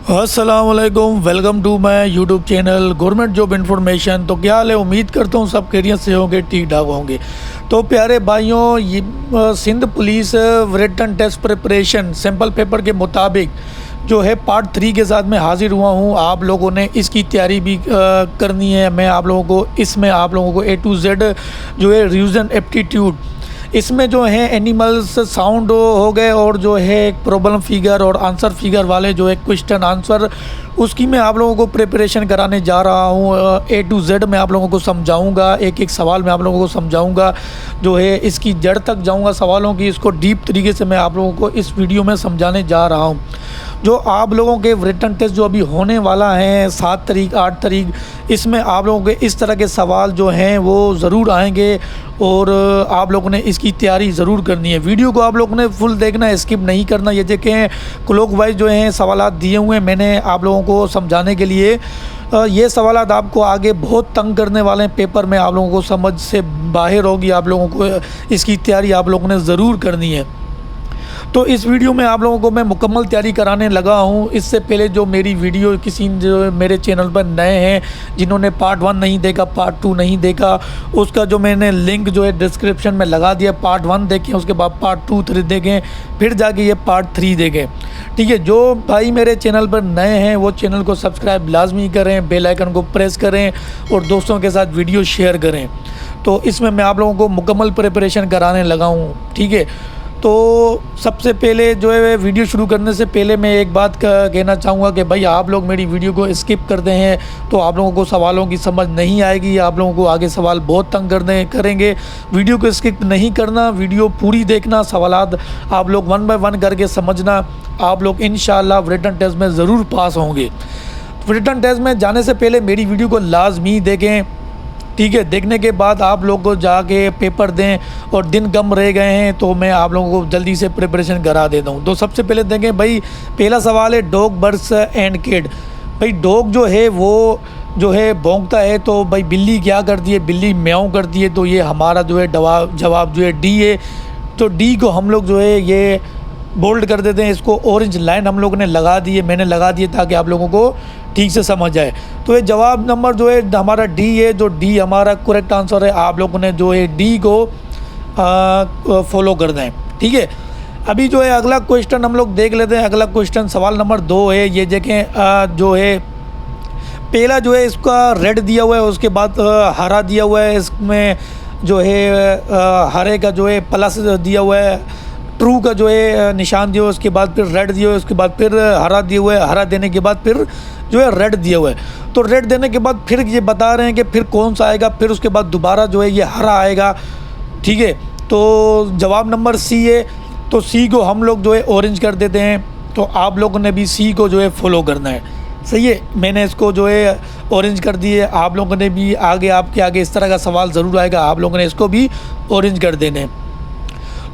अस्सलामुअलैकुम, welcome to my YouTube channel government job information. तो क्या हाल है, उम्मीद करता हूँ सब खैरियत से होंगे, ठीक ठाक होंगे। तो प्यारे भाइयों, ये Sindh police written test preparation sample paper के मुताबिक जो है पार्ट 3 के साथ मैं हाजिर हुआ हूँ। आप लोगों ने इसकी तैयारी भी करनी है। मैं आप लोगों को इसमें आप लोगों को A to Z जो है रिवीजन एप्टीट्यूड, इसमें जो है एनिमल्स साउंड हो गए और जो है प्रॉब्लम फिगर और आंसर फिगर वाले जो है क्वेश्चन आंसर, उसकी मैं आप लोगों को प्रिपरेशन कराने जा रहा हूँ। A to Z मैं आप लोगों को समझाऊंगा, एक एक सवाल मैं आप लोगों को समझाऊंगा, जो है इसकी जड़ तक जाऊंगा सवालों की। इसको डीप तरीके से मैं आप लोगों को इस वीडियो में समझाने जा रहा हूँ। जो आप लोगों के रिटन टेस्ट जो अभी होने वाला है 7 तारीख 8 तारीख, इसमें आप लोगों के इस तरह के सवाल जो हैं वो ज़रूर आएंगे और आप लोगों ने इसकी तैयारी ज़रूर करनी है। वीडियो को आप लोगों ने फुल देखना है, स्किप नहीं करना। ये देखें क्लॉक वाइज जो हैं सवालात दिए हुए हैं मैंने आप लोगों को समझाने के लिए। ये सवालात आपको आगे बहुत तंग करने वाले हैं, पेपर में आप लोगों को समझ से बाहर होगी। आप लोगों को इसकी तैयारी आप लोगों ने ज़रूर करनी है। तो इस वीडियो में आप लोगों को मैं मुकम्मल तैयारी कराने लगा हूं। इससे पहले जो मेरी वीडियो किसी जो मेरे चैनल पर नए हैं, जिन्होंने पार्ट 1 नहीं देखा, पार्ट 2 नहीं देखा, उसका जो मैंने लिंक जो है डिस्क्रिप्शन में लगा दिया। पार्ट 1 देखें, उसके बाद पार्ट 2 3 देखें, फिर जाके ये पार्ट 3 देखें। ठीक है, जो भाई मेरे चैनल पर नए हैं वो चैनल को सब्सक्राइब लाजमी करें, बेल आइकन को प्रेस करें और दोस्तों के साथ वीडियो शेयर करें। तो इसमें मैं आप लोगों को मुकम्मल प्रिपरेशन कराने लगा हूँ। ठीक है, तो सबसे पहले जो है वीडियो शुरू करने से पहले मैं एक बात कहना चाहूँगा कि भाई आप लोग मेरी वीडियो को स्किप करते हैं तो आप लोगों को सवालों की समझ नहीं आएगी। आप लोगों को आगे सवाल बहुत तंग करेंगे। वीडियो को स्किप नहीं करना, वीडियो पूरी देखना, सवालात आप लोग 1 बाय 1 करके समझना। आप लोग इंशाल्लाह रिटन टेस्ट में ज़रूर पास होंगे। रिटन टेस्ट में जाने से पहले मेरी वीडियो को लाजमी देखें। ठीक है, देखने के बाद आप लोग को जाके पेपर दें और दिन कम रह गए हैं तो मैं आप लोगों को जल्दी से प्रिपरेशन करा देता हूँ। तो सबसे पहले देखें भाई, पहला सवाल है डॉग बर्ड्स एंड किड। भाई डॉग जो है वो जो है भौंकता है, तो भाई बिल्ली क्या करती है, बिल्ली म्याऊं करती है। तो ये हमारा जो है जवाब जो है डी है। तो डी को हम लोग जो है ये बोल्ड कर देते हैं, इसको ऑरेंज लाइन हम लोगों ने लगा दी है, मैंने लगा दी है ताकि आप लोगों को ठीक से समझ आए। तो ये जवाब नंबर जो है हमारा डी है, जो डी हमारा करेक्ट आंसर है। आप लोगों ने जो है डी को फॉलो करना है। ठीक है, अभी जो है अगला क्वेश्चन हम लोग देख लेते हैं। अगला क्वेश्चन सवाल नंबर 2 है। ये देखें, जो है पहला जो है इसका रेड दिया हुआ है, उसके बाद हरा दिया हुआ है। इसमें जो है हरे का जो है प्लस दिया हुआ है, ट्रू का जो है निशान दिया हुआ है, उसके बाद फिर रेड दिया हुआ है, उसके बाद फिर हरा दिया हुआ है, हरा देने के बाद फिर जो है रेड दिया हुआ है। तो रेड देने के बाद फिर ये बता रहे हैं कि फिर कौन सा आएगा, फिर उसके बाद दोबारा जो है ये हरा आएगा। ठीक है, तो जवाब नंबर सी है। तो सी को हम लोग जो है ऑरेंज कर देते हैं। तो आप लोगों ने भी सी को जो है फॉलो करना है। सही है, मैंने इसको जो है ऑरेंज कर दिए। आप लोगों ने भी आगे आपके आगे इस तरह का सवाल ज़रूर आएगा, आप लोगों ने इसको भी ऑरेंज कर देने हैं।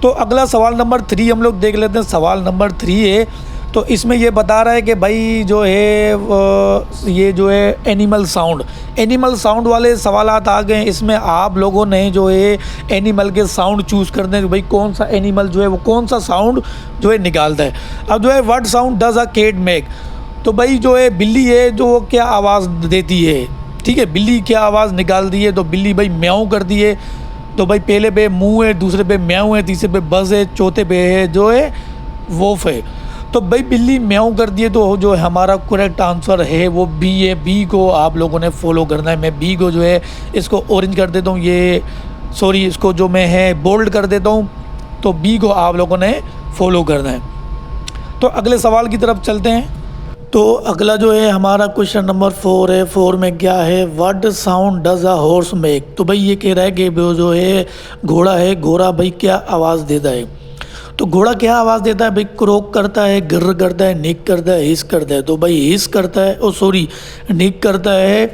तो अगला सवाल नंबर 3 हम लोग देख लेते हैं। सवाल नंबर 3 है, तो इसमें ये बता रहा है कि भाई जो है ये जो है एनिमल साउंड वाले सवालात आ गए। इसमें आप लोगों ने जो है एनिमल के साउंड चूज़ करने हैं, भाई कौन सा एनिमल जो है वो कौन सा साउंड जो है निकालता है। अब जो है what sound does a cat make. तो भाई जो है बिल्ली है जो वो क्या आवाज़ देती है। ठीक है, बिल्ली क्या आवाज़ निकालती है। तो बिल्ली भाई म्याऊं करती है। तो भाई पहले पे मुँह है, दूसरे पे म्याऊं है, तीसरे पे बज़ है, चौथे पे है जो है वोफ है। तो भाई बिल्ली म्याऊं कर दिए, तो जो हमारा करेक्ट आंसर है वो बी है। बी को आप लोगों ने फॉलो करना है। मैं बी को जो है इसको ऑरेंज कर देता हूँ, ये सॉरी इसको जो मैं है बोल्ड कर देता हूँ। तो बी को आप लोगों ने फॉलो करना है। तो अगले सवाल की तरफ चलते हैं। तो अगला जो है हमारा क्वेश्चन नंबर 4 है। 4 में क्या है, what sound does a horse make. तो भाई ये कह रहा है कि वो जो है घोड़ा है, घोड़ा भाई क्या आवाज़ देता है। तो घोड़ा क्या आवाज़ देता है भाई, क्रोक करता है, गिर्र करता है, निक करता है, हिस करता है। तो भाई हिस करता है, ओ सॉरी निक करता है।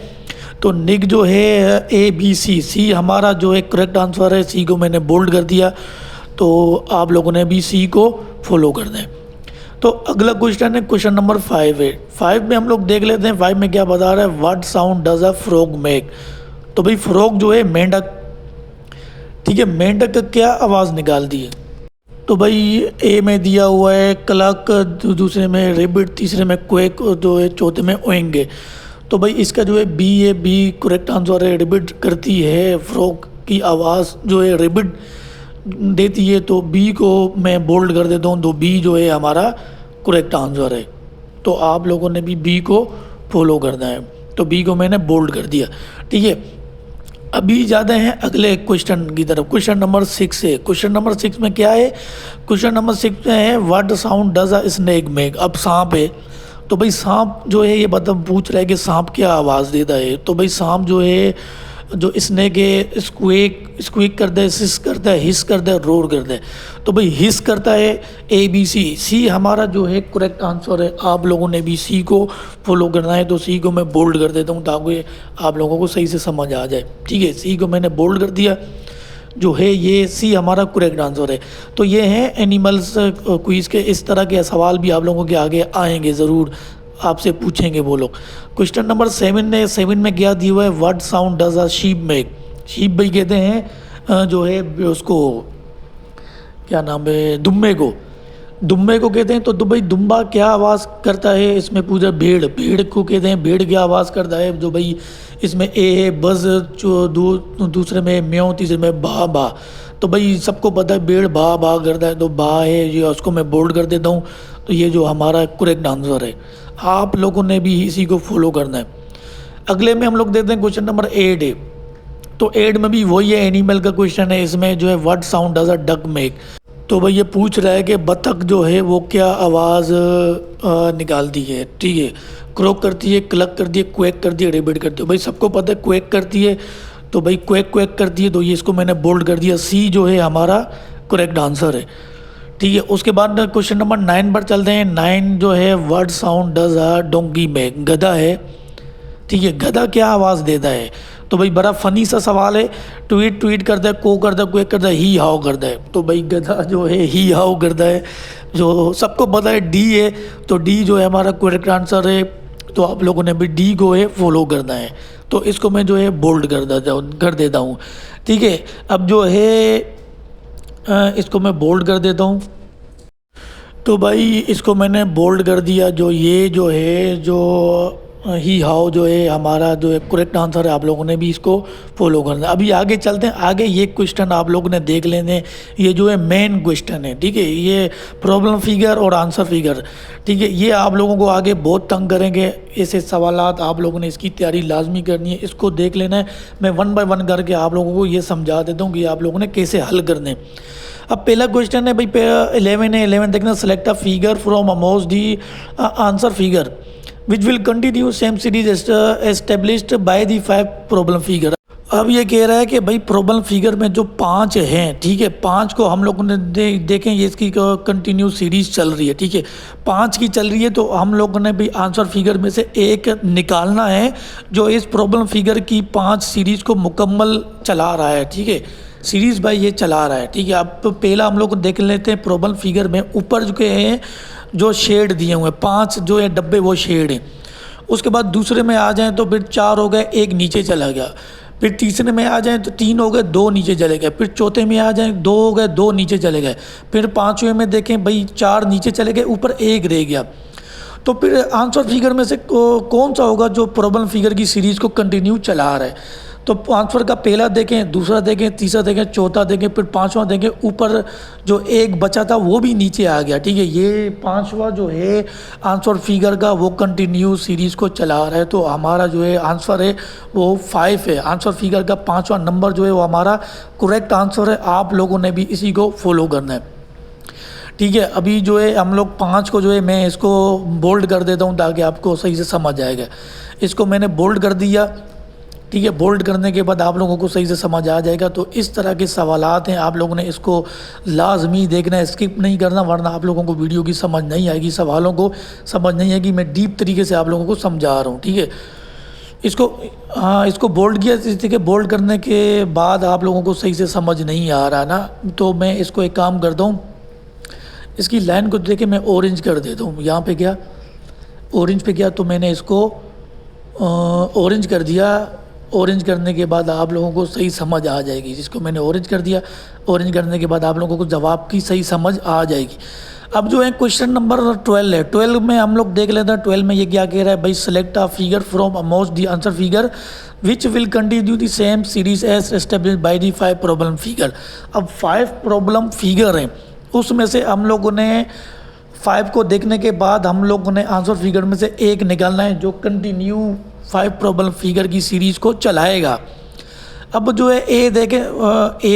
तो निक जो है ABC, सी हमारा जो है करेक्ट आंसर है। सी को मैंने बोल्ड कर दिया। तो आप लोगों ने भी सी को फॉलो करना है। तो अगला क्वेश्चन है क्वेश्चन नंबर 5 है। 5 में हम लोग देख लेते हैं 5 में क्या बता रहा है, what sound does a frog make. तो भाई फ्रॉग जो है मेंढक। ठीक है, मेंढक क्या आवाज़ निकालती है। तो भाई ए में दिया हुआ है क्लक, दूसरे में रिबिट, तीसरे में क्वेक और जो है चौथे में ओएंगे। तो भाई इसका जो है बी करेक्ट आंसर है। रिबिट करती है, फ्रॉग की आवाज़ जो है रिबिट देती है, तो बी को मैं बोल्ड कर देता हूँ, तो बी जो है हमारा करेक्ट आंसर है। तो आप लोगों ने भी बी को फॉलो करना है, तो बी को मैंने बोल्ड कर दिया, ठीक है। अभी ज़्यादा हैं अगले क्वेश्चन की तरफ। क्वेश्चन नंबर 6 है। क्वेश्चन नंबर 6 में क्या है? क्वेश्चन नंबर 6 में है what sound does a snake make. अब सांप है, तो भाई सांप जो है ये पूछ रहा है कि सांप क्या आवाज़ देता है। तो भाई सांप जो है, जो स्नेक है, स्क्वेक करता है, सिस करता है, हिस करता है, रोर करता है। तो भाई हिस करता है, सी हमारा जो है करेक्ट आंसर है। आप लोगों ने भी सी को फॉलो करना है, तो सी को मैं बोल्ड कर देता हूँ ताकि आप लोगों को सही से समझ आ जाए, ठीक है। सी को मैंने बोल्ड कर दिया, जो है ये सी हमारा करेक्ट आंसर है। तो ये है एनिमल्स क्विज के, इस तरह के सवाल भी आप लोगों के आगे आएंगे, ज़रूर आपसे पूछेंगे वो लोग। क्वेश्चन नंबर 7 में क्या दिया हुआ है? What sound does a sheep make. Sheep भाई कहते हैं जो है उसको, क्या नाम है, दुम्बे को कहते हैं। तो भाई दुम्बा क्या आवाज़ करता है? इसमें पूछा भेड़ को कहते हैं, भेड़ क्या आवाज़ करता है? जो भाई इसमें ए है बज, जो दूसरे में म्याऊं, तीसरे में बा। तो भाई सबको पता है भेड़ बा करता है, तो बा है ये, उसको मैं बोल्ड कर देता हूँ। तो ये जो हमारा करेक्ट आंसर है, आप लोगों ने भी इसी को फॉलो करना है। अगले में हम लोग देखते हैं क्वेश्चन नंबर 8 है। तो 8 में भी वही है, एनिमल का क्वेश्चन है। इसमें जो है what sound does a duck make. तो भाई ये पूछ रहा है कि बतख जो है वो क्या आवाज़ निकालती है, ठीक है। क्रॉक करती है, क्लक करती है, क्वेक करती है, रिबिट करती है। भाई सबको पता है क्वेक करती है, तो भाई क्वेक करती है, तो ये इसको मैंने बोल्ड कर दिया। सी जो है हमारा करेक्ट आंसर है, ठीक है। उसके बाद क्वेश्चन नंबर 9 पर चलते हैं। 9 जो है what sound does a donkey make. गधा है, ठीक है, गधा क्या आवाज़ देता है? तो भाई बड़ा फनी सा सवाल है। ट्वीट करता है, को करता है, क्वेक करता है, ही हाउ करता है। तो भाई गधा जो है ही हाउ करता है, जो सबको पता है डी है, तो डी जो है हमारा करेक्ट आंसर है। तो आप लोगों ने भी डी को है फॉलो करना है, तो इसको मैं जो है बोल्ड कर देता हूँ, ठीक है। अब जो है इसको मैं बोल्ड कर देता हूँ। तो भाई इसको मैंने बोल्ड कर दिया। जो ये जो है, जो ही हाउ जो है हमारा जो है करेक्ट आंसर है। आप लोगों ने भी इसको फॉलो करना है। अभी आगे चलते हैं। आगे ये क्वेश्चन आप लोगों ने देख लेने, ये जो है मेन क्वेश्चन है, ठीक है। ये प्रॉब्लम फिगर और आंसर फिगर, ठीक है। ये आप लोगों को आगे बहुत तंग करेंगे, ऐसे सवालात आप लोगों ने इसकी तैयारी लाजमी करनी है। इसको देख लेना है। मैं 1 बाय 1 करके आप लोगों को ये समझा देता हूँ कि आप लोगों ने कैसे हल करने। अब पहला क्वेश्चन है भाई 11 है। 11 देखना, select a figure from amongst the answer figure which will continue same series established by the 5 problem figure. अब ये कह रहा है कि भाई प्रॉब्लम फिगर में जो 5 हैं, ठीक है, 5 को हम लोगों ने देखें, ये इसकी कंटिन्यू सीरीज चल रही है, ठीक है, 5 की चल रही है। तो हम लोगों ने भी आंसर फिगर में से एक निकालना है जो इस प्रॉब्लम फिगर की 5 सीरीज को मुकम्मल चला रहा है, ठीक है। सीरीज भाई ये चला रहा है, ठीक है। अब तो पहला हम लोग देख लेते हैं प्रॉब्लम फिगर में। ऊपर जो के हैं जो शेड दिए हुए हैं 5 जो है डब्बे, वो शेड हैं। उसके बाद दूसरे में आ जाएं तो फिर 4 हो गए, 1 नीचे चला गया। फिर तीसरे में आ जाएं तो 3 हो गए, 2 नीचे चले गए। फिर चौथे में आ जाएं 2 हो गए, 2 नीचे चले गए। फिर पाँचवें में देखें भाई 4 नीचे चले गए, ऊपर 1 रह गया। तो फिर आंसर फिगर में से कौन सा होगा जो प्रॉब्लम फिगर की सीरीज़ को कंटिन्यू चला रहा है? तो आंसर का पहला देखें, दूसरा देखें, तीसरा देखें, चौथा देखें, फिर 5वां देखें। ऊपर जो 1 बचा था वो भी नीचे आ गया, ठीक है। ये 5वां जो है आंसर फिगर का वो कंटिन्यू सीरीज़ को चला रहा है। तो हमारा जो है आंसर है वो 5 है। आंसर फिगर का 5वां नंबर जो है वो हमारा करेक्ट आंसर है। आप लोगों ने भी इसी को फॉलो करना है, ठीक है। अभी जो है हम लोग 5 को जो है मैं इसको बोल्ड कर देता हूँ ताकि आपको सही से समझ आएगा। इसको मैंने बोल्ड कर दिया, ठीक है। बोल्ड करने के बाद आप लोगों को सही से समझ आ जाएगा। तो इस तरह के सवालात हैं, आप लोगों ने इसको लाजमी देखना है, स्किप नहीं करना, वरना आप लोगों को वीडियो की समझ नहीं आएगी, सवालों को समझ नहीं आएगी। मैं डीप तरीके से आप लोगों को समझा रहा हूँ, ठीक है। इसको बोल्ड किया, ठीक है। बोल्ड करने के बाद आप लोगों को सही से समझ नहीं आ रहा ना, तो मैं इसको एक काम करता हूँ, इसकी लाइन को देखे मैं ऑरेंज कर देता हूँ। यहाँ पे क्या ऑरेंज पे गया, तो मैंने इसको ऑरेंज कर दिया, ऑरेंज करने के बाद आप लोगों को सही समझ आ जाएगी। जिसको मैंने ऑरेंज कर दिया, ऑरेंज करने के बाद आप लोगों को जवाब की सही समझ आ जाएगी। अब जो है क्वेश्चन नंबर 12 है। 12 में हम लोग देख लेते हैं। 12 में ये क्या कह रहा है भाई, select a figure from amongst the answer figure which will continue the same series as established by the 5 problem figure. अब 5 प्रॉब्लम फिगर हैं, उसमें से हम लोगों ने 5 को देखने के बाद हम लोगों ने आंसर फिगर में से एक निकालना है जो कंटिन्यू 5 प्रॉब्लम फिगर की सीरीज को चलाएगा। अब जो है ए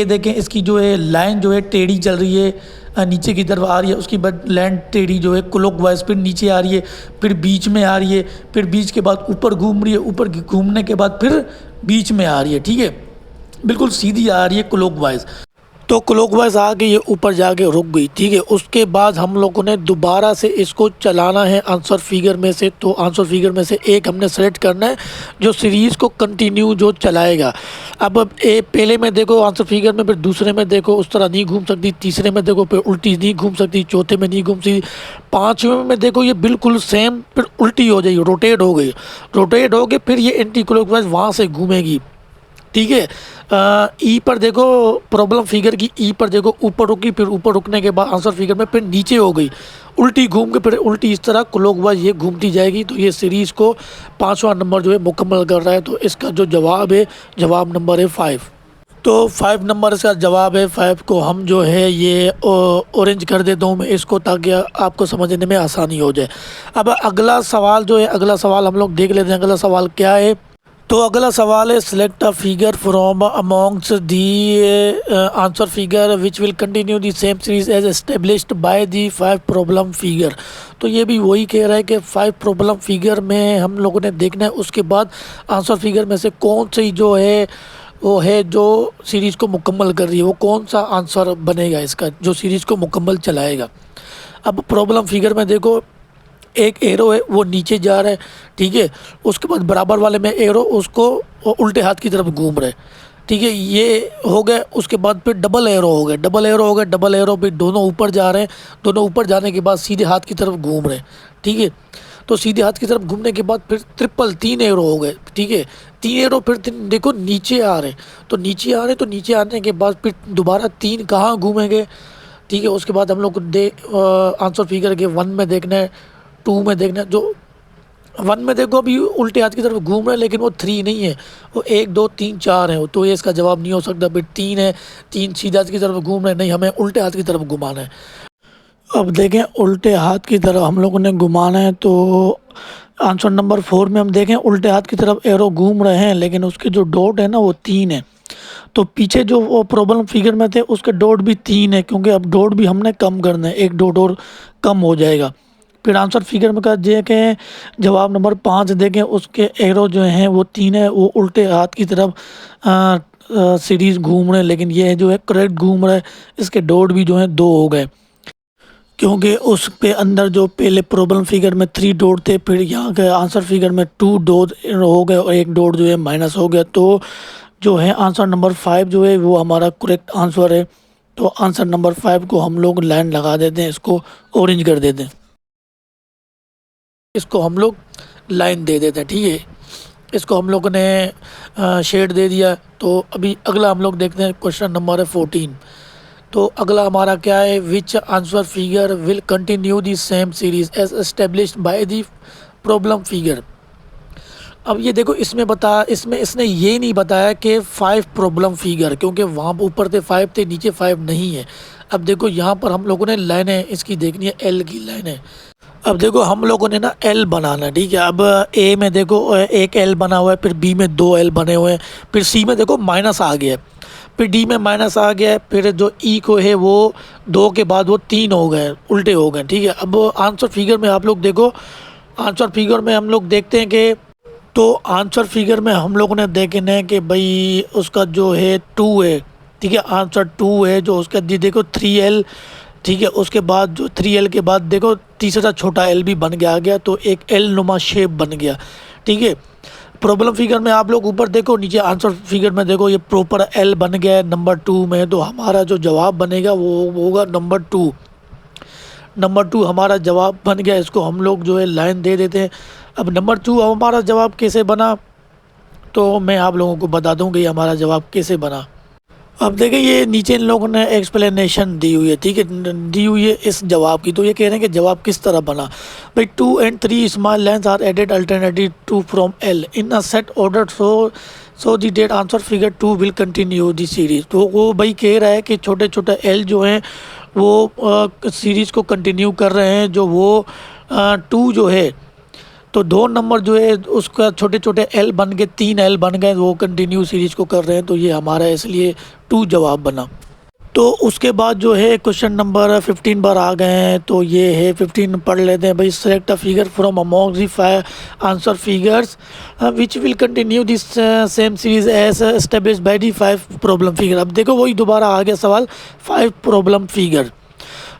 देखें, इसकी जो है लाइन जो है टेढ़ी चल रही है, नीचे की तरफ आ रही है। उसकी बाद लाइन टेढ़ी जो है क्लॉकवाइज फिर नीचे आ रही है, फिर बीच में आ रही है, फिर बीच के बाद ऊपर घूम रही है, ऊपर घूमने के बाद फिर बीच में आ रही है। ठीक है, बिल्कुल सीधी आ रही है क्लॉकवाइज। तो क्लॉकवाइज आके ये ऊपर जाके रुक गई। ठीक है, उसके बाद हम लोगों ने दोबारा से इसको चलाना है आंसर फिगर में से। तो आंसर फिगर में से एक हमने सेलेक्ट करना है जो सीरीज़ को कंटिन्यू जो चलाएगा। अब पहले में देखो आंसर फिगर में, फिर दूसरे में देखो उस तरह नहीं घूम सकती, तीसरे में देखो फिर उल्टी नहीं घूम सकती, चौथे में नहीं घूम सकती, पाँचवें में देखो ये बिल्कुल सेम फिर उल्टी हो जाएगी, रोटेट हो गई। रोटेट हो गई फिर ये एंटी क्लॉकवाइज वहाँ से घूमेगी। ठीक है, ई पर देखो प्रॉब्लम फिगर की, ई पर देखो ऊपर रुकी, फिर ऊपर रुकने के बाद आंसर फिगर में फिर नीचे हो गई, उल्टी घूम के फिर उल्टी इस तरह क्लॉकवाइज ये घूमती जाएगी। तो ये सीरीज़ को 5वां नंबर जो है मुकम्मल कर रहा है। तो इसका जो जवाब है, जवाब नंबर है 5। तो 5 नंबर इसका जवाब है। 5 को हम जो है ये ऑरेंज कर देता हूँ मैं इसको, ताकि आपको समझने में आसानी हो जाए। अब अगला सवाल जो है, अगला सवाल हम लोग देख लेते हैं। अगला सवाल क्या है? तो अगला सवाल है, select a figure from amongst the answer figure which will continue the same series as established by the 5 problem figure. तो ये भी वही कह रहा है कि 5 प्रॉब्लम फिगर में हम लोगों ने देखना है, उसके बाद आंसर फिगर में से कौन सी जो है वो है जो सीरीज़ को मुकम्मल कर रही है, वो कौन सा आंसर बनेगा इसका जो सीरीज़ को मुकम्मल चलाएगा। अब प्रॉब्लम फिगर में देखो एक एरो है वो नीचे जा रहा है। ठीक है, उसके बाद बराबर वाले में एरो उसको उल्टे हाथ की तरफ घूम रहे। ठीक है, ये हो गए। उसके बाद फिर डबल एरो हो गए, डबल एरो हो गए, डबल एरो भी दोनों ऊपर जा रहे हैं। दोनों ऊपर जाने के बाद सीधे हाथ की तरफ घूम रहे हैं। ठीक है, तो सीधे हाथ की तरफ घूमने के बाद फिर ट्रिपल 3 एरो हो गए। ठीक है, 3 एरो फिर देखो नीचे आ रहे, तो नीचे आ रहे, तो नीचे आने के बाद फिर दोबारा 3 कहाँ घूमेंगे। ठीक है, उसके बाद हम लोग आंसर फिगर के 1 में देखना है, 2 में देखना है। जो 1 में देखो अभी उल्टे हाथ की तरफ घूम रहा है, लेकिन वो 3 नहीं है, वो 1 2 3 4 है। तो ये इसका जवाब नहीं हो सकता। फिर 3 है, 3 सीधे हाथ की तरफ घूम रहे, नहीं, हमें उल्टे हाथ की तरफ घुमाना है। अब देखें उल्टे हाथ की तरफ हम लोगों ने घुमाना है। तो आंसर नंबर 4 में हम देखें उल्टे हाथ की तरफ एरो घूम रहे हैं, लेकिन उसके जो डॉट है ना वो 3 है। तो पीछे जो वो प्रॉब्लम फिगर में थे उसके डॉट भी 3 है, क्योंकि अब डॉट भी हमने कम करना है, एक डॉट और कम हो जाएगा। फिर आंसर फिगर में का देखें जवाब नंबर 5 देखें, उसके एरो जो हैं वो 3 है, वो उल्टे हाथ की तरफ सीरीज़ घूम रहे हैं, लेकिन ये जो है करेक्ट घूम रहा है। इसके डॉट भी जो है 2 हो गए, क्योंकि उस पे अंदर जो पहले प्रॉब्लम फिगर में 3 डॉट थे, फिर यहाँ के आंसर फिगर में 2 डॉट हो गए और 1 डॉट जो है माइनस हो गया। तो जो है आंसर नंबर 5 जो है वो हमारा करेक्ट आंसर है। तो आंसर नंबर 5 को हम लोग लाइन लगा देते हैं, इसको ऑरेंज कर देते हैं, इसको हम लोग लाइन दे देते हैं। ठीक है, इसको हम लोगों ने शेड दे दिया। तो अभी अगला हम लोग देखते हैं, क्वेश्चन नंबर है 14। तो अगला हमारा क्या है, which answer figure will continue the same series as established by the problem figure. अब ये देखो इसमें इसने ये नहीं बताया कि 5 प्रॉब्लम फिगर, क्योंकि वहाँ ऊपर थे 5 थे, नीचे 5 नहीं है। अब देखो यहाँ पर हम लोगों ने लाइनें इसकी देखनी है, एल की लाइन है। अब देखो हम लोगों ने ना एल बनाना है। ठीक है, अब ए में देखो एक एल बना हुआ है, फिर बी में 2 एल बने हुए हैं, फिर सी में देखो माइनस आ गया है, फिर डी में माइनस आ गया है, फिर जो ई को है वो 2 के बाद वो 3 हो गए, उल्टे हो गए। ठीक है, अब आंसर फिगर में आप लोग देखो, आंसर फिगर में हम लोग देखते हैं कि तो आंसर फिगर में हम लोगों ने देखना है कि भाई उसका जो है 2 है। ठीक है, आंसर 2 है, जो उसका देखो 3L। ठीक है, उसके बाद जो 3L के बाद देखो तीसरा छोटा L भी बन गया आ गया, तो एक L नुमा शेप बन गया। ठीक है, प्रॉब्लम फिगर में आप लोग ऊपर देखो, नीचे आंसर फिगर में देखो ये प्रॉपर L बन गया है नंबर 2 में। तो हमारा जो जवाब बनेगा वो होगा नंबर 2। नंबर 2 हमारा जवाब बन गया, इसको हम लोग जो है लाइन दे देते हैं। अब नंबर 2 हमारा जवाब कैसे बना, तो मैं आप लोगों को बता दूँ कि हमारा जवाब कैसे बना। अब देखें ये नीचे इन लोगों ने एक्सप्लेनेशन दी हुई है, ठीक है, दी हुई है इस जवाब की। तो ये कह रहे हैं कि जवाब किस तरह बना। भाई 2 and 3 small lines are added alternative to from L in a set order so the date answer figure 2 will continue the series. तो वो भाई कह रहा है कि छोटे छोटे एल जो हैं वो सीरीज़ को कंटिन्यू कर रहे हैं, जो वो 2 जो है तो 2 नंबर जो है उसका छोटे छोटे एल बन गए, 3 एल बन गए, वो कंटिन्यू सीरीज़ को कर रहे हैं। तो ये हमारा इसलिए 2 जवाब बना। तो उसके बाद जो है क्वेश्चन नंबर 15 पर आ गए हैं। तो ये है 15 पढ़ लेते हैं भाई। Select a figure from among the 5 answer figures which will continue this same series as establish by the 5 problem figure. अब देखो वही दोबारा आ गया सवाल, 5 प्रॉब्लम फिगर।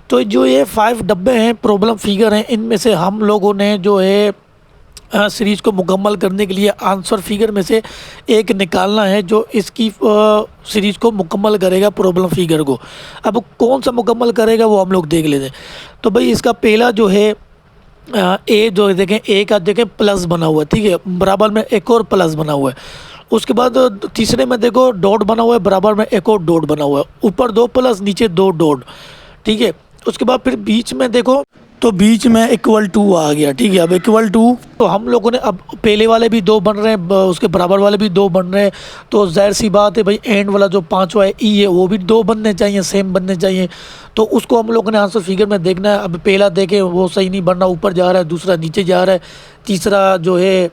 तो जो ये 5 डब्बे हैं प्रॉब्लम फिगर हैं, इनमें से हम लोगों ने जो है सीरीज़ को मुकम्मल करने के लिए आंसर फिगर में से एक निकालना है जो इसकी सीरीज़ को मुकम्मल करेगा प्रॉब्लम फिगर को। अब कौन सा मुकम्मल करेगा वो हम लोग देख लेते हैं। तो भाई इसका पहला जो है ए जो है देखें, ए का देखें प्लस बना हुआ है, ठीक है, बराबर में एक और प्लस बना हुआ है। उसके बाद तीसरे में देखो डॉट बना हुआ है, बराबर में एक और डॉट बना हुआ है, ऊपर 2 प्लस नीचे 2 डॉट, ठीक है। उसके बाद फिर बीच में देखो तो बीच में इक्वल टू आ गया, ठीक है। अब इक्वल टू तो हम लोगों ने अब पहले वाले भी 2 बन रहे हैं, उसके बराबर वाले भी 2 बन रहे हैं। तो जाहिर सी बात है भाई एंड वाला जो 5वां है ई है वो भी 2 बनने चाहिए, सेम बनने चाहिए। तो उसको हम लोगों ने आंसर फिगर में देखना है। अब पहला देखें वो सही नहीं बन रहा, ऊपर जा रहा है, दूसरा नीचे जा रहा है, तीसरा जो है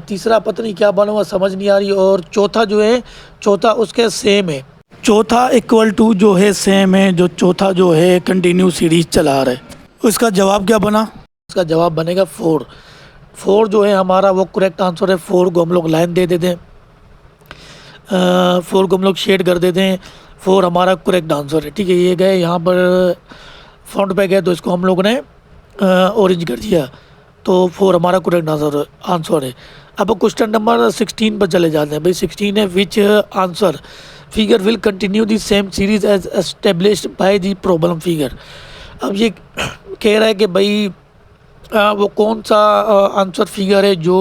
तीसरा पता नहीं क्या बना हुआ समझ नहीं आ रही, और चौथा जो है चौथा उसके सेम है, चौथा इक्वल टू जो है सेम है, जो चौथा जो है कंटिन्यू सीरीज चला रहा है। उसका जवाब क्या बना? इसका जवाब बनेगा 4 जो है हमारा वो करेक्ट आंसर है। 4 को हम लोग लाइन दे देते हैं, 4 को हम लोग शेड कर देते हैं, 4 हमारा करेक्ट आंसर है, ठीक है। ये गए यहाँ पर फ्रंट पे गए तो इसको हम लोग ने ऑरेंज कर दिया, तो 4 हमारा करेक्ट आंसर है। अब क्वेश्चन नंबर 16 पर चले जाते हैं भाई। 16 है which answer figure will continue the same series as established by the problem figure. अब ये कह रहा है कि भाई वो कौन सा आंसर फिगर है जो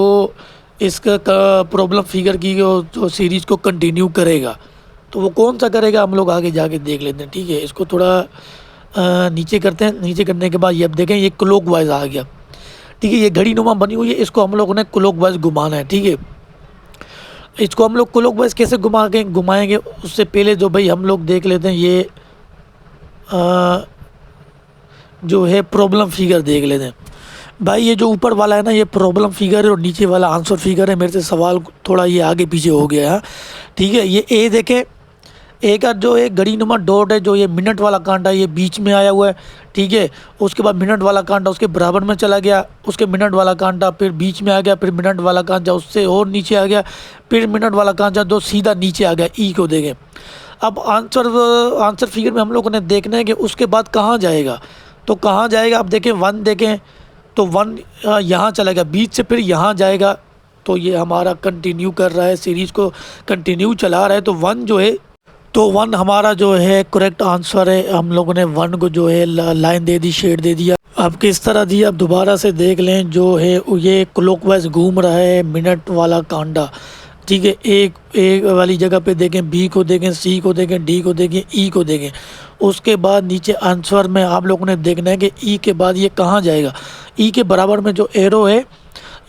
इसका प्रॉब्लम फिगर की जो सीरीज़ को कंटिन्यू करेगा। तो वो कौन सा करेगा हम लोग आगे जाके देख लेते हैं, ठीक है। इसको थोड़ा नीचे करते हैं। नीचे करने के बाद ये अब देखें ये क्लॉक वाइज आ गया, ठीक है। ये घड़ी नुमा बनी हुई है, इसको हम लोगों ने क्लॉक वाइज घुमाना है, ठीक है। इसको हम लोग क्लॉक वाइज कैसे घुमाएंगे उससे पहले जो भाई हम लोग देख लेते हैं ये जो है प्रॉब्लम फिगर देख लेते हैं भाई। ये जो ऊपर वाला है ना ये प्रॉब्लम फिगर है और नीचे वाला आंसर फिगर है। मेरे से सवाल थोड़ा ये आगे पीछे हो गया है, ठीक है। ये ए देखें, ए का जो एक घड़ी नुमा डॉट है जो ये मिनट वाला कांटा ये बीच में आया हुआ है, ठीक है। उसके बाद मिनट वाला कांटा उसके बराबर में चला गया, उसके मिनट वाला कांटा फिर बीच में आ गया, फिर मिनट वाला कांटा उससे और नीचे आ गया, फिर मिनट वाला कांटा जो सीधा नीचे आ गया, ई को देखें। अब आंसर फिगर में हम लोगों ने देखना है कि उसके बाद कहाँ जाएगा। तो कहाँ जाएगा, अब देखें 1 देखें तो 1 यहाँ चला गया, बीच से फिर यहाँ जाएगा। तो ये हमारा कंटिन्यू कर रहा है, सीरीज़ को कंटिन्यू चला रहा है। तो 1 जो है तो 1 हमारा जो है करेक्ट आंसर है। हम लोगों ने 1 को जो है लाइन दे दी, शेड दे दिया। अब किस तरह दिया अब दोबारा से देख लें। जो है ये क्लॉकवाइज घूम रहा है मिनट वाला कांटा, ठीक है। एक वाली जगह पे देखें, बी को देखें, सी को देखें, डी को देखें, ई को देखें। उसके बाद नीचे आंसर में आप लोगों ने देखना है कि ई के बाद ये कहाँ जाएगा। ई के बराबर में जो एरो है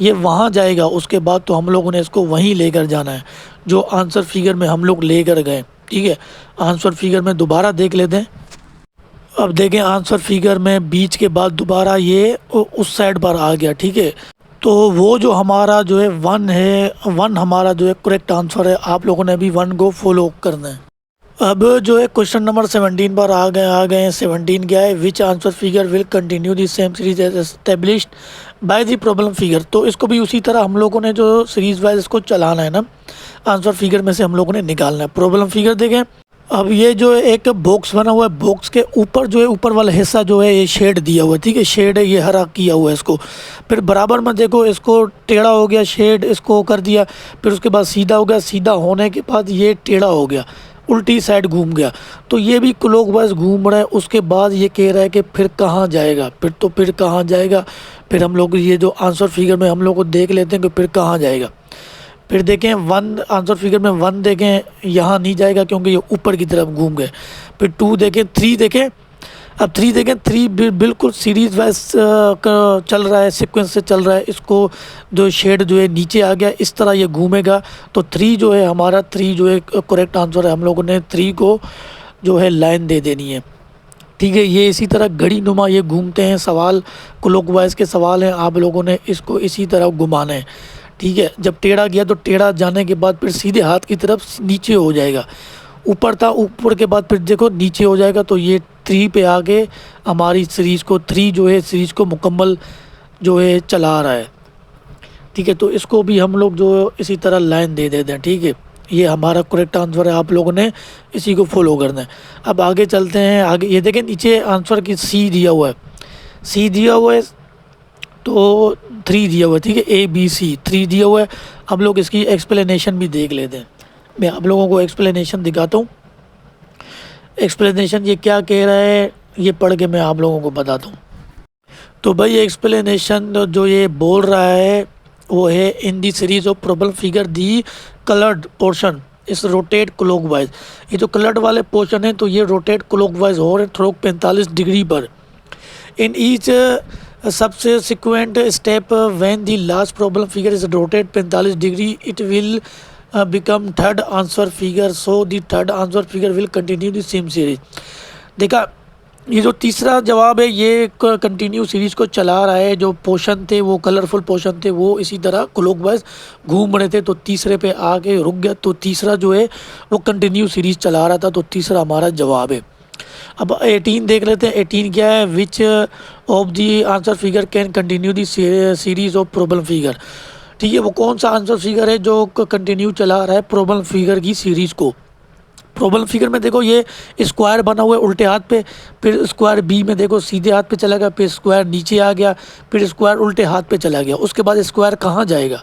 ये वहाँ जाएगा। उसके बाद तो हम लोगों ने इसको वहीं लेकर जाना है जो आंसर फिगर में हम लोग लेकर गए, ठीक है। आंसर फिगर में दोबारा देख लेते हैं। अब देखें आंसर फिगर में बीच के बाद दोबारा ये उस साइड पर आ गया, ठीक है। तो वो जो हमारा जो है 1 है, 1 हमारा जो है करेक्ट आंसर है। आप लोगों ने भी 1 को फॉलो करना है। अब जो है क्वेश्चन नंबर 17 पर आ गए 17 क्या है, which answer figure will continue the same series as established by the problem figure. तो इसको भी उसी तरह हम लोगों ने जो सीरीज वाइज इसको चलाना है ना, आंसर फिगर में से हम लोगों ने निकालना है। प्रॉब्लम फिगर देखें। अब ये जो है एक बॉक्स बना हुआ है, बॉक्स के ऊपर जो है ऊपर वाला हिस्सा जो है ये शेड दिया हुआ है, ठीक है। शेड है ये हरा किया हुआ है इसको। फिर बराबर में देखो इसको टेढ़ा हो गया, शेड इसको कर दिया। फिर उसके बाद सीधा हो गया, सीधा होने के बाद ये टेढ़ा हो गया, उल्टी साइड घूम गया। तो ये भी क्लॉकवाइज घूम रहा है। उसके बाद ये कह रहा है कि फिर कहाँ जाएगा, फिर कहाँ जाएगा। फिर हम लोग ये जो आंसर फिगर में हम लोग को देख लेते हैं कि फिर कहाँ जाएगा। फिर देखें वन, आंसर फिगर में वन देखें यहाँ नहीं जाएगा क्योंकि ये ऊपर की तरफ घूम गए। फिर टू देखें, थ्री देखें, अब थ्री देखें, थ्री बिल्कुल सीरीज वाइज चल रहा है, सीक्वेंस से चल रहा है। इसको जो शेड जो है नीचे आ गया, इस तरह ये घूमेगा। तो थ्री जो है हमारा, थ्री जो है करेक्ट आंसर है। हम लोगों ने थ्री को जो है लाइन दे देनी है, ठीक है। ये इसी तरह घड़ी नुमा ये घूमते हैं। सवाल क्लॉकवाइज के सवाल हैं, आप लोगों ने इसको इसी तरह घुमाना है, ठीक है। जब टेढ़ा गया तो टेढ़ा जाने के बाद फिर सीधे हाथ की तरफ नीचे हो जाएगा। ऊपर था, ऊपर के बाद फिर देखो नीचे हो जाएगा। तो ये थ्री पे आके हमारी सीरीज़ को, थ्री जो है सीरीज़ को मुकम्मल जो है चला रहा है, ठीक है। तो इसको भी हम लोग जो इसी तरह लाइन दे देते हैं, ठीक है। ये हमारा करेक्ट आंसर है, आप लोगों ने इसी को फॉलो करना है। अब आगे चलते हैं। आगे ये देखें नीचे आंसर की सी दिया हुआ है, सी दिया हुआ है तो थ्री दिया हुआ है, ठीक है। ए बी सी थ्री दिया हुआ है। हम लोग इसकी एक्सप्लेनेशन भी देख लेते हैं। मैं आप लोगों को एक्सप्लेनेशन दिखाता हूँ। एक्सप्लेनेशन ये क्या कह रहा है ये पढ़ के मैं आप लोगों को बताता हूँ। तो भाई एक्सप्लेनेशन जो ये बोल रहा है वो है, in the series of problem figure the coloured portion is rotate clockwise. ये जो कलर्ड वाले पोर्शन है तो ये रोटेट क्लॉकवाइज हो रहे थ्रो 45 डिग्री पर। In each subsequent step when the last problem figure is rotate 45 degree it will become third answer figure, so the third answer figure will continue the same series. देखा, ये जो तीसरा जवाब है ये continue series को चला रहा है। जो पोर्शन थे वो कलरफुल पोर्शन थे वो इसी तरह क्लॉकवाइज घूम रहे थे, तो तीसरे पे आके रुक गया। तो तीसरा जो है वो कंटिन्यू सीरीज़ चला रहा था, तो तीसरा हमारा जवाब है। अब 18 देख लेते हैं। 18 क्या है, which of the answer figure can continue the series of problem figure, ठीक है। वो कौन सा आंसर फिगर है जो कंटिन्यू चला रहा है प्रॉब्लम फिगर की सीरीज़ को। प्रॉब्लम फिगर में देखो ये स्क्वायर बना हुआ है उल्टे हाथ पे, फिर स्क्वायर बी में देखो सीधे हाथ पे चला गया, फिर स्क्वायर नीचे आ गया, फिर स्क्वायर उल्टे हाथ पे चला गया। उसके बाद स्क्वायर कहाँ जाएगा,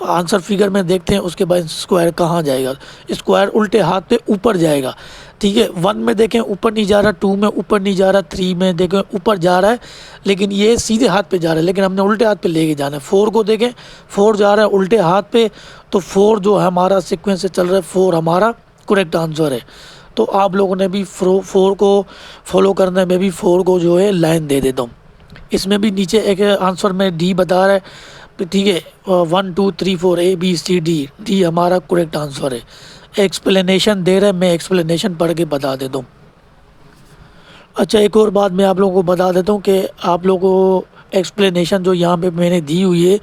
आंसर फिगर में देखते हैं। उसके बाद स्क्वायर कहाँ जाएगा, स्क्वायर उल्टे हाथ पे ऊपर जाएगा, ठीक है। वन में देखें ऊपर नहीं जा रहा, टू में ऊपर नहीं जा रहा, थ्री में देखें ऊपर जा रहा है, लेकिन ये सीधे हाथ पे जा रहा है, लेकिन हमने उल्टे हाथ पे लेके जाना है। फोर को देखें, फोर जा रहा है उल्टे हाथ पे, तो फोर जो है हमारा सीक्वेंस से चल रहा है, फोर हमारा करेक्ट आंसर है। तो आप लोगों ने भी फोर को फॉलो करना है। मैं भी फोर को जो है लाइन दे देता हूँ। इसमें भी नीचे एक आंसर में डी बता रहा है, ठीक है। 1 2 3 4 A B C D, D हमारा करेक्ट आंसर है। एक्सप्लेनेशन दे रहा है, मैं एक्सप्लेनेशन पढ़ के बता देता हूँ। अच्छा, एक और बात मैं आप लोगों को बता देता हूँ कि आप लोगों को एक्सप्लेनेशन जो यहाँ पे मैंने दी हुई है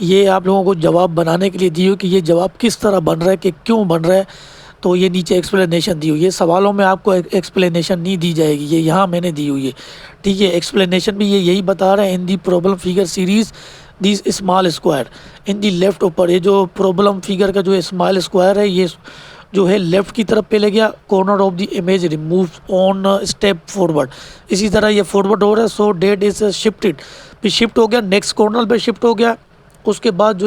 ये आप लोगों को जवाब बनाने के लिए दी हुई कि ये जवाब किस तरह बन रहा है, कि क्यों बन रहा है। तो ये नीचे एक्सप्लेनेशन दी हुई है। सवालों में आपको एक्सप्लेनेशन नहीं दी जाएगी, ये यहाँ मैंने दी हुई है, ठीक है। एक्सप्लेनेशन भी ये यही बता रहा है, in the problem figure series this small square in the left ऊपर। ये जो प्रॉब्लम फिगर का जो स्मॉल स्क्वायर है ये जो है लेफ़्ट की तरफ पे ले गया। Corner of the image remove on step forward, इसी तरह ये फॉरवर्ड हो रहा है। सो डेट इज शिफ्टेड, फिर शिफ्ट हो गया, नेक्स्ट कॉर्नर पे शिफ्ट हो गया। उसके बाद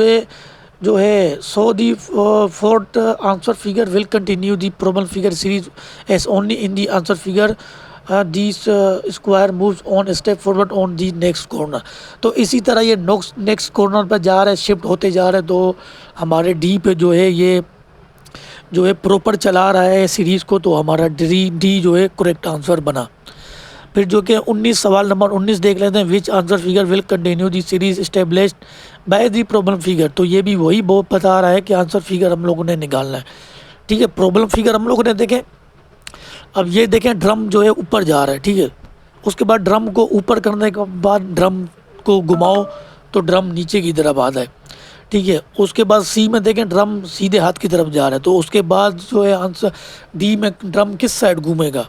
जो है so the fourth answer figure will continue the problem figure series as only in the answer figure this square moves on step forward on the next corner. तो इसी तरह ये नेक्स्ट कॉर्नर पर जा रहा है, शिफ्ट होते जा रहा है। तो हमारे डी पे जो है ये जो है प्रॉपर चला रहा है सीरीज़ को, तो हमारा डी जो है करेक्ट आंसर बना। फिर जो कि 19 सवाल नंबर 19 देख लेते हैं। विच answer figure will continue the series established by the problem figure. तो ये भी वही बहुत बता रहा है कि आंसर फिगर हम लोगों ने निकालना है, ठीक है। प्रॉब्लम फिगर हम लोगों ने देखें। अब ये देखें ड्रम जो है ऊपर जा रहा है, ठीक है। उसके बाद ड्रम को ऊपर करने के बाद ड्रम को घुमाओ तो ड्रम नीचे की तरफ आता है, ठीक है। उसके बाद सी में देखें ड्रम सीधे हाथ की तरफ जा रहा है। तो उसके बाद जो है आंसर डी में ड्रम किस साइड घूमेगा,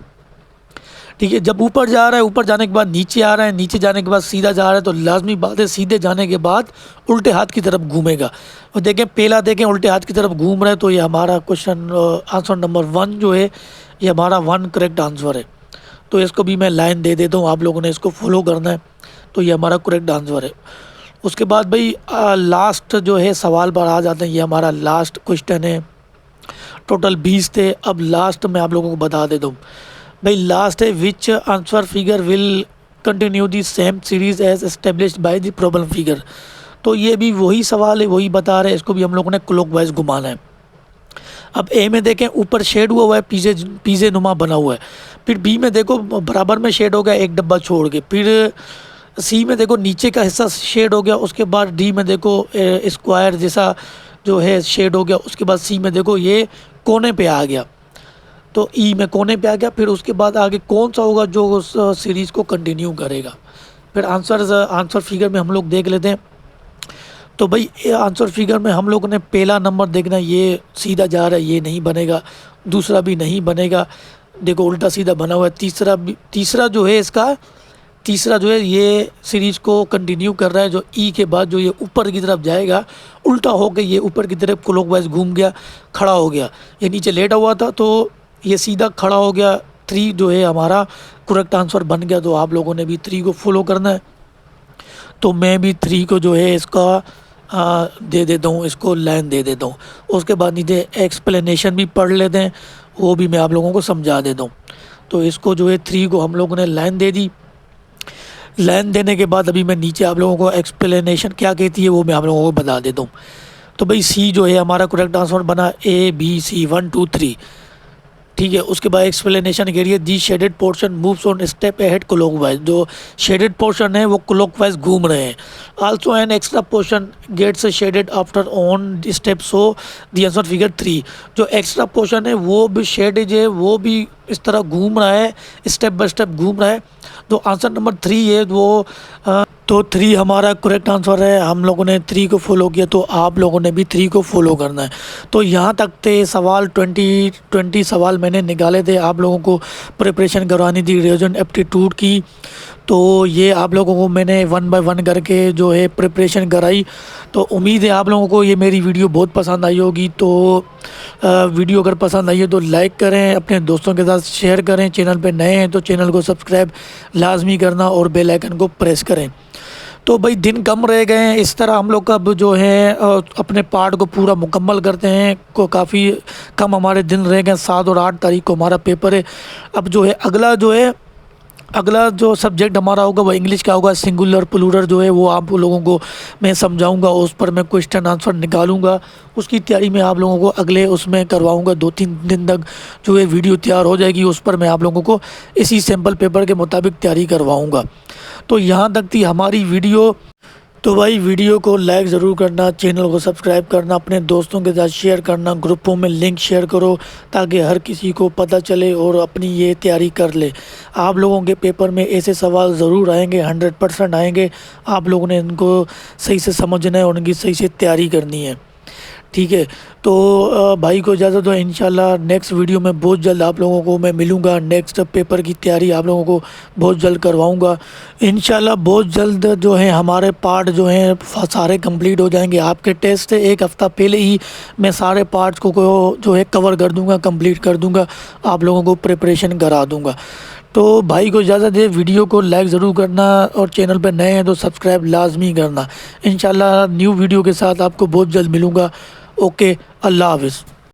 ठीक है। जब ऊपर जा रहा है, ऊपर जाने के बाद नीचे आ रहा है, नीचे जाने के बाद सीधा जा रहा है, तो लाजमी बात है सीधे जाने के बाद उल्टे हाथ की तरफ घूमेगा। और देखें पहला देखें उल्टे हाथ की तरफ घूम रहा है, तो ये हमारा क्वेश्चन आंसर नंबर 1 जो है ये हमारा 1 करेक्ट आंसर है। तो इसको भी मैं लाइन दे देता हूँ, आप लोगों ने इसको फॉलो करना है। तो ये हमारा करेक्ट आंसर है। उसके बाद भाई लास्ट जो है सवाल पर आ जाते हैं। ये हमारा लास्ट क्वेश्चन है। टोटल 20 थे, अब लास्ट में आप लोगों को बता देता हूँ भाई। लास्ट है which answer figure will continue the same series as established by the problem figure. तो ये भी वही सवाल है, वही बता रहे हैं, इसको भी हम लोगों ने क्लॉकवाइज घुमाना है। अब ए में देखें ऊपर शेड हुआ है, पीजे नुमा बना हुआ है। फिर बी में देखो बराबर में शेड हो गया एक डब्बा छोड़ के। फिर सी में देखो नीचे का हिस्सा शेड हो गया। उसके बाद डी में देखो स्क्वायर जैसा जो है शेड हो गया। उसके बाद सी में देखो ये कोने पे आ गया, तो ई में कोने पे आ गया। फिर उसके बाद आगे कौन सा होगा जो उस सीरीज़ को कंटिन्यू करेगा। फिर आंसर फिगर में हम लोग देख लेते हैं। तो भाई आंसर फिगर में हम लोगों ने पहला नंबर देखना, ये सीधा जा रहा है, ये नहीं बनेगा। दूसरा भी नहीं बनेगा, देखो उल्टा सीधा बना हुआ है। तीसरा जो है इसका तीसरा जो है ये सीरीज़ को कंटिन्यू कर रहा है। जो ई के बाद जो ये ऊपर की तरफ जाएगा, उल्टा होकर ये ऊपर की तरफ क्लॉकवाइज घूम गया, खड़ा हो गया। ये नीचे लेटा हुआ था तो ये सीधा खड़ा हो गया। 3 जो है हमारा करेक्ट आंसर बन गया। तो आप लोगों ने भी 3 को फॉलो करना है। तो मैं भी 3 को जो है इसका दे देता हूँ, इसको लाइन दे देता हूँ। उसके बाद नीचे एक्सप्लेनेशन भी पढ़ लेते हैं, वो भी मैं आप लोगों को समझा देता हूँ। तो इसको जो है 3 को हम लोगों ने लाइन दे दी। लाइन देने के बाद अभी मैं नीचे आप लोगों को एक्सप्लेनेशन क्या कहती है वो मैं आप लोगों को बता देता हूँ। तो भाई सी जो है हमारा करेक्ट आंसर बना ABC 1 2 3, ठीक है। उसके बाद एक्सप्लेनेशन कह रही है the shaded portion moves on step ahead clockwise. जो शेडेड पोर्शन है वो क्लॉकवाइज घूम रहे हैं। Also an extra portion gets shaded after on step, so the answer figure 3। जो एक्स्ट्रा पोर्शन है वो भी शेडेड है, वो भी इस तरह घूम रहा है, स्टेप बाय स्टेप घूम रहा है। तो आंसर नंबर 3 है वो तो 3 हमारा करेक्ट आंसर है। हम लोगों ने 3 को फॉलो किया, तो आप लोगों ने भी 3 को फॉलो करना है। तो यहाँ तक थे सवाल। 20 सवाल मैंने निकाले थे, आप लोगों को प्रिपरेशन करवानी थी रीजन एप्टीट्यूड की। तो ये आप लोगों को मैंने 1 बाय 1 करके जो है प्रिपरेशन कराई। तो उम्मीद है आप लोगों को ये मेरी वीडियो बहुत पसंद आई होगी। तो वीडियो अगर पसंद आई है तो लाइक करें, अपने दोस्तों के साथ शेयर करें। चैनल पे नए हैं तो चैनल को सब्सक्राइब लाजमी करना और बेल आइकन को प्रेस करें। तो भाई दिन कम रह गए हैं, इस तरह हम लोग अब जो है अपने पार्ट को पूरा मुकम्मल करते हैं। को काफ़ी कम हमारे दिन रह गए, 7 और 8 तारीख को हमारा पेपर है। अब जो है अगला जो सब्जेक्ट हमारा होगा वो इंग्लिश का होगा। सिंगुलर प्लूरल जो है वो आप लोगों को मैं समझाऊंगा, उस पर मैं क्वेश्चन आंसर निकालूंगा। उसकी तैयारी मैं आप लोगों को अगले उसमें करवाऊंगा। 2-3 दिन तक जो है वीडियो तैयार हो जाएगी, उस पर मैं आप लोगों को इसी सैम्पल पेपर के मुताबिक तैयारी करवाऊँगा। तो यहाँ तक थी हमारी वीडियो। तो भाई वीडियो को लाइक ज़रूर करना, चैनल को सब्सक्राइब करना, अपने दोस्तों के साथ शेयर करना, ग्रुपों में लिंक शेयर करो ताकि हर किसी को पता चले और अपनी ये तैयारी कर ले। आप लोगों के पेपर में ऐसे सवाल ज़रूर आएंगे, 100% आएंगे। आप लोगों ने इनको सही से समझना है और उनकी सही से तैयारी करनी है, ठीक है। तो भाई को इजाज़त दो। इंशाल्लाह नेक्स्ट वीडियो में बहुत जल्द आप लोगों को मैं मिलूँगा। नेक्स्ट पेपर की तैयारी आप लोगों को बहुत जल्द करवाऊँगा इंशाल्लाह। बहुत जल्द जो है हमारे पार्ट जो हैं सारे कंप्लीट हो जाएंगे। आपके टेस्ट से 1 हफ़्ता पहले ही मैं सारे पार्ट्स को जो है कवर कर दूँगा, कंप्लीट कर दूँगा, आप लोगों को प्रिपरेशन करा दूँगा। तो भाई को इजाज़त दे। वीडियो को लाइक ज़रूर करना और चैनल पर नए हैं तो सब्सक्राइब लाजमी करना। इंशाल्लाह न्यू वीडियो के साथ आपको बहुत जल्द मिलूँगा। ओके, अल्लाह हाफ़िज़।